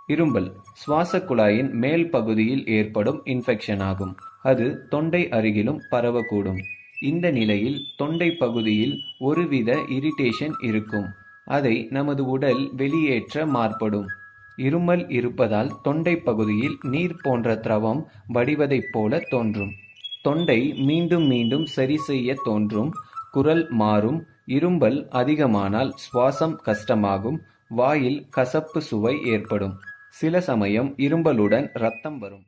இரும்பல் சுவாச குழாயின் மேல் பகுதியில் ஏற்படும் இன்ஃபெக்ஷன் ஆகும். அது தொண்டை அருகிலும் பரவக்கூடும். இந்த நிலையில் தொண்டை பகுதியில் ஒருவித இரிட்டேஷன் இருக்கும். அதை நமது உடல் வெளியேற்ற மாற்படும். இருமல் இருப்பதால் தொண்டை பகுதியில் நீர் போன்ற திரவம் வடிவதைப் போல தோன்றும். தொண்டை மீண்டும் மீண்டும் சரி செய்ய தோன்றும். குரல் மாறும். இரும்பல் அதிகமானால் சுவாசம் கஷ்டமாகும். வாயில் கசப்பு சுவை ஏற்படும். சில சமயம் இரும்பலுடன் இரத்தம் வரும்.